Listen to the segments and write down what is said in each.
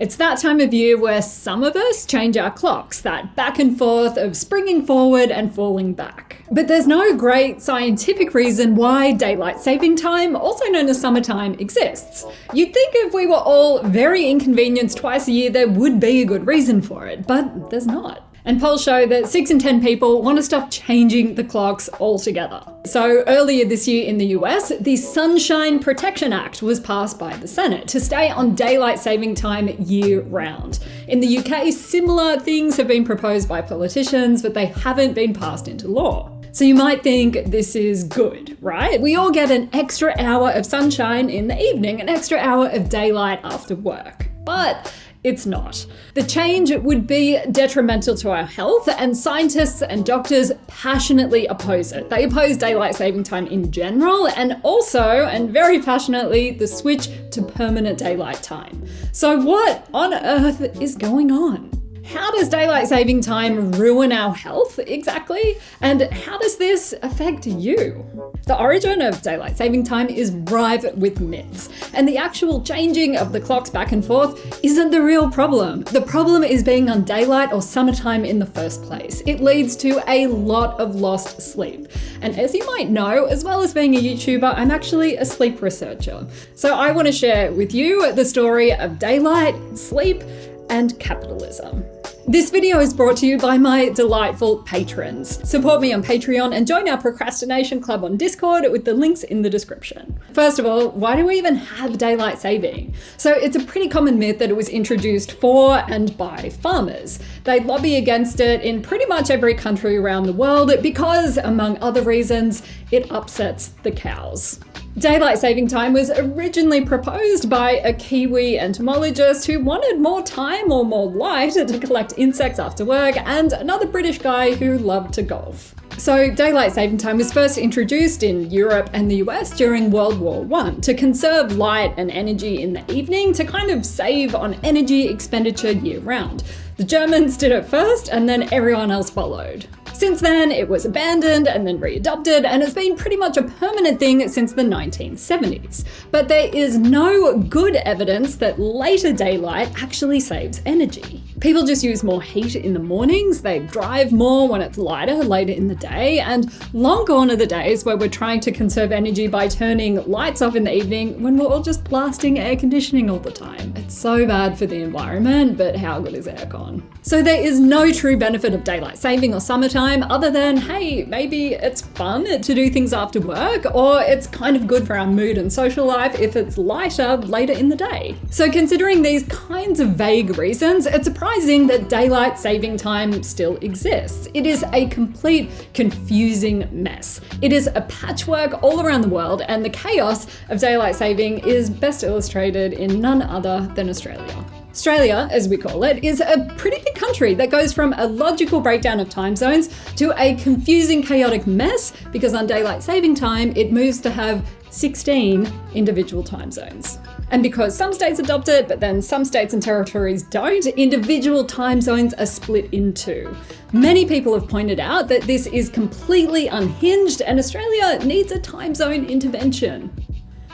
It's that time of year where some of us change our clocks, that back and forth of springing forward and falling back. But there's no great scientific reason why daylight saving time, also known as summertime, exists. You'd think if we were all very inconvenienced twice a year, there would be a good reason for it, but there's not. And polls show that 6 in 10 people want to stop changing the clocks altogether. So earlier this year in the US, the Sunshine Protection Act was passed by the Senate to stay on daylight saving time year round. In the UK, similar things have been proposed by politicians, but they haven't been passed into law. So you might think this is good, right? We all get an extra hour of sunshine in the evening, an extra hour of daylight after work. But it's not. The change would be detrimental to our health, and scientists and doctors passionately oppose it. They oppose daylight saving time in general, and also, and very passionately, the switch to permanent daylight time. So what on earth is going on? How does daylight saving time ruin our health exactly? And how does this affect you? The origin of daylight saving time is rife with myths, and the actual changing of the clocks back and forth isn't the real problem. The problem is being on daylight or summertime in the first place. It leads to a lot of lost sleep. And as you might know, as well as being a YouTuber, I'm actually a sleep researcher. So I want to share with you the story of daylight, sleep, and capitalism. This video is brought to you by my delightful patrons. Support me on Patreon and join our procrastination club on Discord with the links in the description. First of all, why do we even have daylight saving? So it's a pretty common myth that it was introduced for and by farmers. They lobby against it in pretty much every country around the world because, among other reasons, it upsets the cows. Daylight saving time was originally proposed by a Kiwi entomologist who wanted more time or more light to collect insects after work, and another British guy who loved to golf. So daylight saving time was first introduced in Europe and the US during World War I to conserve light and energy in the evening to kind of save on energy expenditure year round. The Germans did it first, and then everyone else followed. Since then, it was abandoned and then readopted, and it's been pretty much a permanent thing since the 1970s. But there is no good evidence that later daylight actually saves energy. People just use more heat in the mornings, they drive more when it's lighter later in the day, and long gone are the days where we're trying to conserve energy by turning lights off in the evening when we're all just blasting air conditioning all the time. It's so bad for the environment, but how good is aircon? So there is no true benefit of daylight saving or summertime other than, hey, maybe it's fun to do things after work, or it's kind of good for our mood and social life if it's lighter later in the day. So considering these kinds of vague reasons, it's surprising that daylight saving time still exists. It is a complete confusing mess. It is a patchwork all around the world, and the chaos of daylight saving is best illustrated in none other than Australia. Australia, as we call it, is a pretty big country that goes from a logical breakdown of time zones to a confusing, chaotic mess, because on daylight saving time, it moves to have 16 individual time zones. And because some states adopt it, but then some states and territories don't, individual time zones are split in two. Many people have pointed out that this is completely unhinged, and Australia needs a time zone intervention.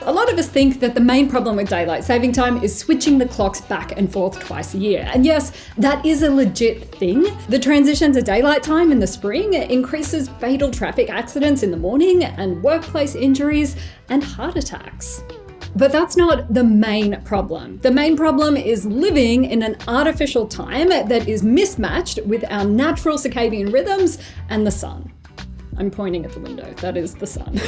A lot of us think that the main problem with daylight saving time is switching the clocks back and forth twice a year. And yes, that is a legit thing. The transition to daylight time in the spring increases fatal traffic accidents in the morning and workplace injuries and heart attacks. But that's not the main problem. The main problem is living in an artificial time that is mismatched with our natural circadian rhythms and the sun. I'm pointing at the window, that is the sun.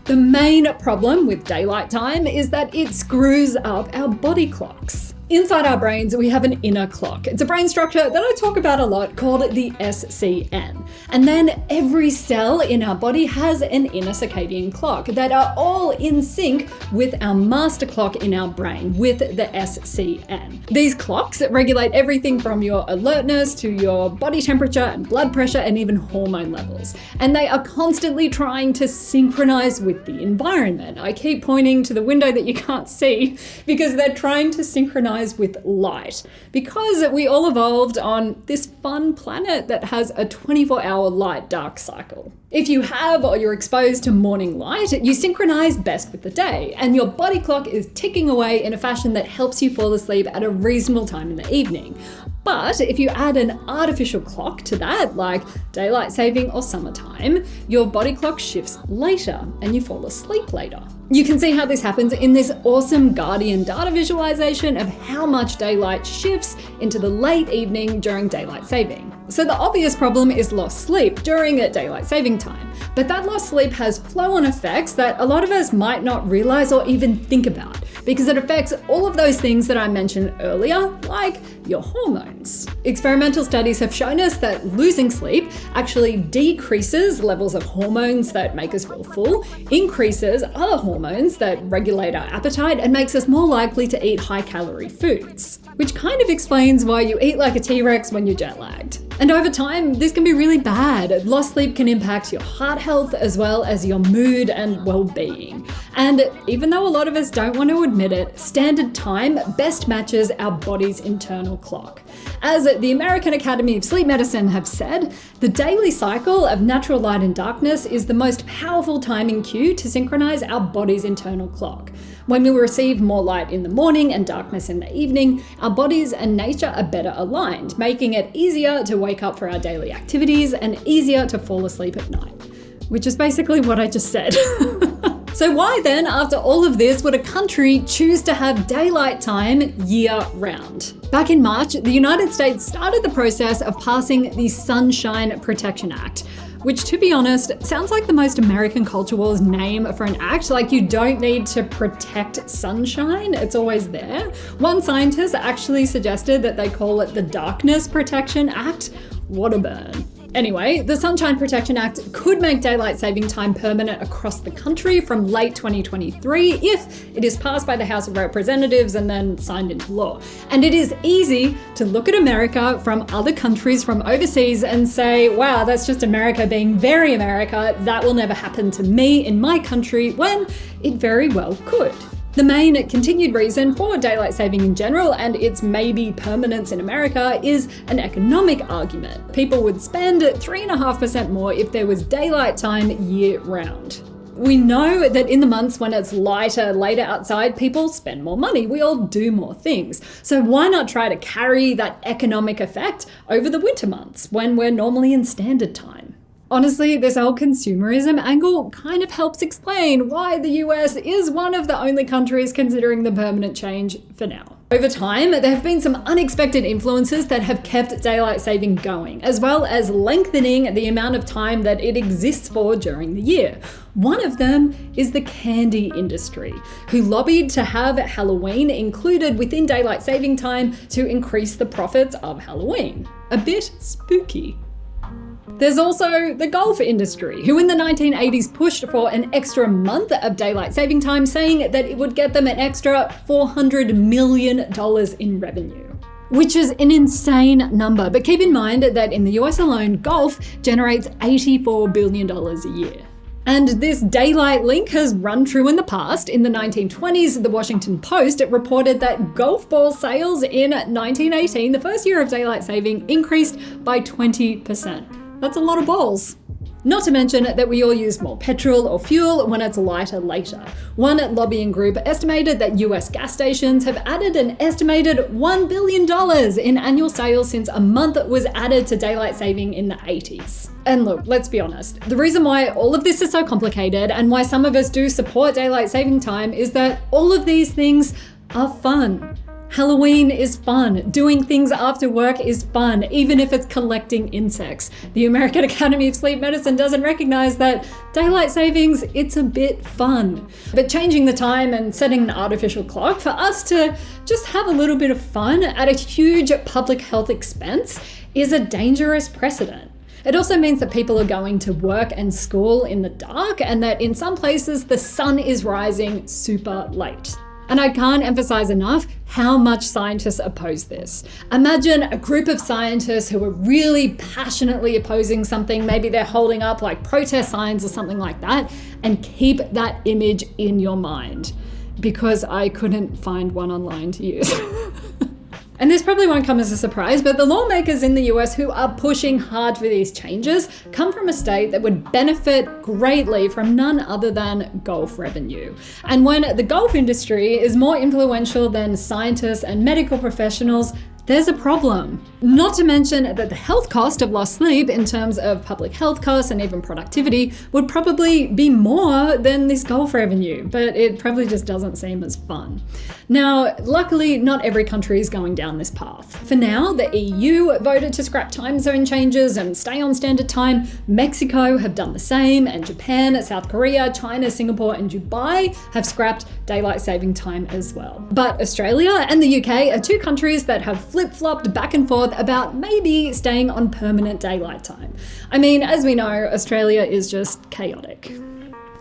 The main problem with daylight time is that it screws up our body clocks. Inside our brains, we have an inner clock. It's a brain structure that I talk about a lot called the SCN. And then every cell in our body has an inner circadian clock that are all in sync with our master clock in our brain, with the SCN. These clocks regulate everything from your alertness to your body temperature and blood pressure and even hormone levels. And they are constantly trying to synchronize with the environment. I keep pointing to the window that you can't see because they're trying to synchronize with light, because we all evolved on this fun planet that has a 24-hour light-dark cycle. If you have or you're exposed to morning light, you synchronize best with the day, and your body clock is ticking away in a fashion that helps you fall asleep at a reasonable time in the evening. But if you add an artificial clock to that, like daylight saving or summertime, your body clock shifts later and you fall asleep later. You can see how this happens in this awesome Guardian data visualization of how much daylight shifts into the late evening during daylight saving. So the obvious problem is lost sleep during daylight saving time. But that lost sleep has flow-on effects that a lot of us might not realize or even think about, because it affects all of those things that I mentioned earlier, like your hormones. Experimental studies have shown us that losing sleep actually decreases levels of hormones that make us feel full, increases other hormones that regulate our appetite, and makes us more likely to eat high-calorie foods. Which kind of explains why you eat like a T-Rex when you're jet-lagged. And over time, this can be really bad. Lost sleep can impact your heart health as well as your mood and well-being. And even though a lot of us don't want to admit it, standard time best matches our body's internal clock. As the American Academy of Sleep Medicine have said, the daily cycle of natural light and darkness is the most powerful timing cue to synchronize our body's internal clock. When we receive more light in the morning and darkness in the evening, our bodies and nature are better aligned, making it easier to wake up for our daily activities and easier to fall asleep at night. Which is basically what I just said. So why then, after all of this, would a country choose to have daylight time year-round? Back in March, the United States started the process of passing the Sunshine Protection Act, which, to be honest, sounds like the most American Culture Wars name for an act. Like, you don't need to protect sunshine, it's always there. One scientist actually suggested that they call it the Darkness Protection Act. What a burn. Anyway, the Sunshine Protection Act could make daylight saving time permanent across the country from late 2023 if it is passed by the House of Representatives and then signed into law. And it is easy to look at America from other countries from overseas and say, wow, that's just America being very America. That will never happen to me in my country, when it very well could. The main continued reason for daylight saving in general and its maybe permanence in America is an economic argument. People would spend 3.5% more if there was daylight time year-round. We know that in the months when it's lighter, later outside, people spend more money. We all do more things. So why not try to carry that economic effect over the winter months when we're normally in standard time? Honestly, this whole consumerism angle kind of helps explain why the US is one of the only countries considering the permanent change for now. Over time, there have been some unexpected influences that have kept daylight saving going, as well as lengthening the amount of time that it exists for during the year. One of them is the candy industry, who lobbied to have Halloween included within daylight saving time to increase the profits of Halloween. A bit spooky. There's also the golf industry, who in the 1980s pushed for an extra month of daylight saving time, saying that it would get them an extra $400 million in revenue. Which is an insane number, but keep in mind that in the US alone, golf generates $84 billion a year. And this daylight link has run true in the past. In the 1920s, the Washington Post reported that golf ball sales in 1918, the first year of daylight saving, increased by 20%. That's a lot of balls. Not to mention that we all use more petrol or fuel when it's lighter later. One lobbying group estimated that US gas stations have added an estimated $1 billion in annual sales since a month was added to daylight saving in the 80s. And look, let's be honest, the reason why all of this is so complicated and why some of us do support daylight saving time is that all of these things are fun. Halloween is fun. Doing things after work is fun, even if it's collecting insects. The American Academy of Sleep Medicine doesn't recognize that daylight savings, it's a bit fun. But changing the time and setting an artificial clock for us to just have a little bit of fun at a huge public health expense is a dangerous precedent. It also means that people are going to work and school in the dark, and that in some places the sun is rising super late. And I can't emphasize enough how much scientists oppose this. Imagine a group of scientists who are really passionately opposing something, maybe they're holding up like protest signs or something like that, and keep that image in your mind, because I couldn't find one online to use. And this probably won't come as a surprise, but the lawmakers in the US who are pushing hard for these changes come from a state that would benefit greatly from none other than golf revenue. And when the golf industry is more influential than scientists and medical professionals, there's a problem. Not to mention that the health cost of lost sleep in terms of public health costs and even productivity would probably be more than this golf revenue, but it probably just doesn't seem as fun. Now, luckily, not every country is going down this path. For now, the EU voted to scrap time zone changes and stay on standard time. Mexico have done the same, and Japan, South Korea, China, Singapore, and Dubai have scrapped daylight saving time as well. But Australia and the UK are two countries that have flip-flopped back and forth about maybe staying on permanent daylight time. I mean, as we know, Australia is just chaotic.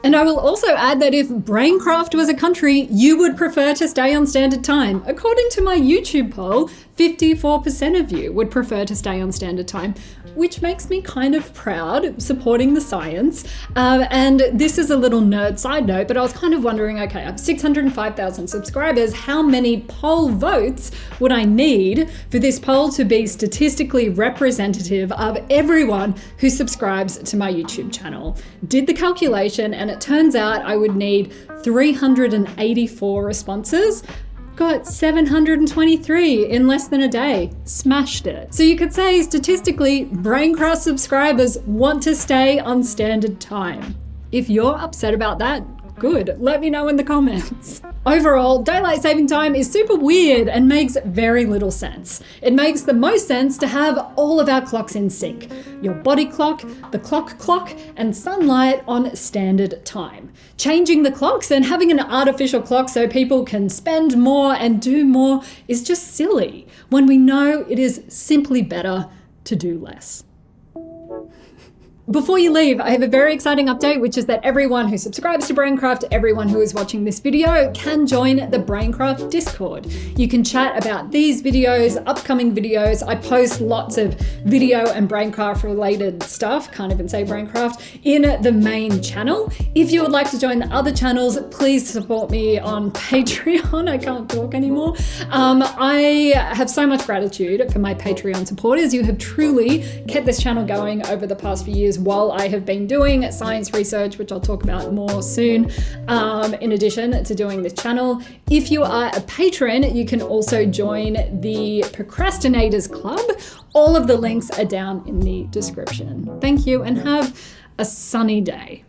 And I will also add that if BrainCraft was a country, you would prefer to stay on standard time. According to my YouTube poll, 54% of you would prefer to stay on standard time, which makes me kind of proud, supporting the science. And this is a little nerd side note, but I was kind of wondering, okay, I have 605,000 subscribers. How many poll votes would I need for this poll to be statistically representative of everyone who subscribes to my YouTube channel? Did the calculation, and it turns out I would need 384 responses. Got 723 in less than a day. Smashed it. So you could say statistically, BrainCraft subscribers want to stay on standard time. If you're upset about that, good. Let me know in the comments. Overall, daylight saving time is super weird and makes very little sense. It makes the most sense to have all of our clocks in sync. Your body clock, the clock, and sunlight on standard time. Changing the clocks and having an artificial clock so people can spend more and do more is just silly, when we know it is simply better to do less. Before you leave, I have a very exciting update, which is that everyone who subscribes to BrainCraft, everyone who is watching this video, can join the BrainCraft Discord. You can chat about these videos, upcoming videos. I post lots of video and BrainCraft related stuff, can't even say BrainCraft, in the main channel. If you would like to join the other channels, please support me on Patreon. I can't talk anymore. I have so much gratitude for my Patreon supporters. You have truly kept this channel going over the past few years while I have been doing science research, which I'll talk about more soon, in addition to doing this channel. If you are a patron, you can also join the Procrastinators Club. All of the links are down in the description. Thank you and have a sunny day.